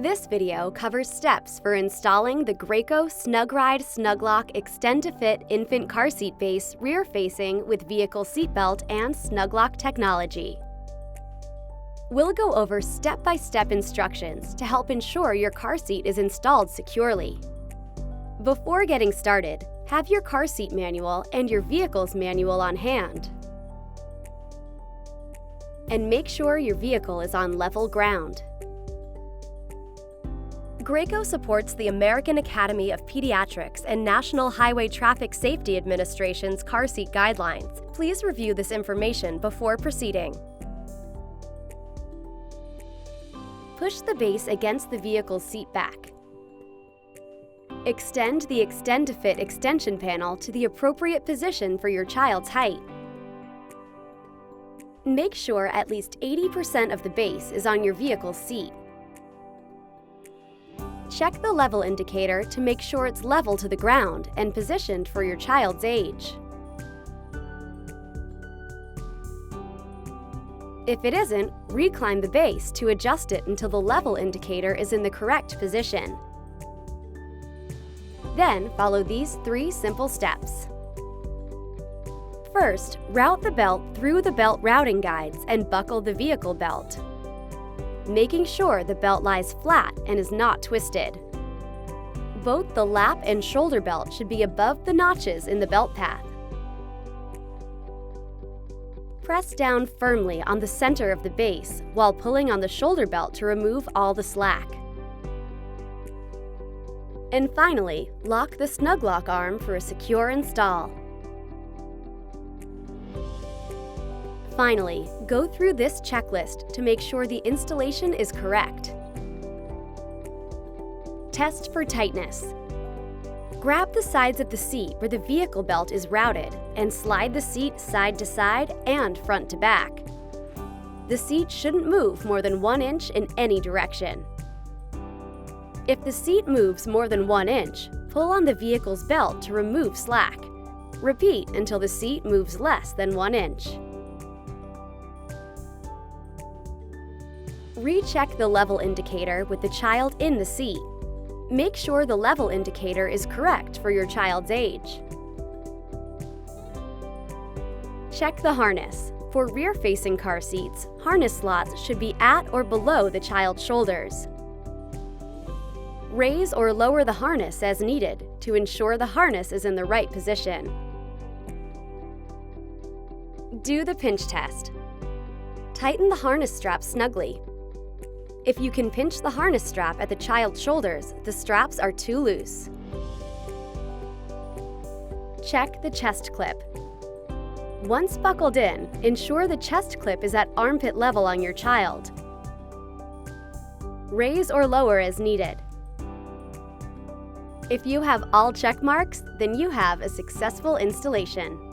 This video covers steps for installing the Graco SnugRide SnugLock Extend2Fit infant car seat base rear-facing with vehicle seatbelt and SnugLock technology. We'll go over step-by-step instructions to help ensure your car seat is installed securely. Before getting started, have your car seat manual and your vehicle's manual on hand. And make sure your vehicle is on level ground. Graco supports the American Academy of Pediatrics and National Highway Traffic Safety Administration's car seat guidelines. Please review this information before proceeding. Push the base against the vehicle's seat back. Extend the Extend2Fit extension panel to the appropriate position for your child's height. Make sure at least 80% of the base is on your vehicle's seat. Check the level indicator to make sure it's level to the ground and positioned for your child's age. If it isn't, reclimb the base to adjust it until the level indicator is in the correct position. Then follow these 3 simple steps. First, route the belt through the belt routing guides and buckle the vehicle belt, making sure the belt lies flat and is not twisted. Both the lap and shoulder belt should be above the notches in the belt path. Press down firmly on the center of the base while pulling on the shoulder belt to remove all the slack. And finally, lock the SnugLock arm for a secure install. Finally, go through this checklist to make sure the installation is correct. Test for tightness. Grab the sides of the seat where the vehicle belt is routed and slide the seat side to side and front to back. The seat shouldn't move more than 1 inch in any direction. If the seat moves more than 1 inch, pull on the vehicle's belt to remove slack. Repeat until the seat moves less than 1 inch. Recheck the level indicator with the child in the seat. Make sure the level indicator is correct for your child's age. Check the harness. For rear-facing car seats, harness slots should be at or below the child's shoulders. Raise or lower the harness as needed to ensure the harness is in the right position. Do the pinch test. Tighten the harness strap snugly. If you can pinch the harness strap at the child's shoulders, the straps are too loose. Check the chest clip. Once buckled in, ensure the chest clip is at armpit level on your child. Raise or lower as needed. If you have all check marks, then you have a successful installation.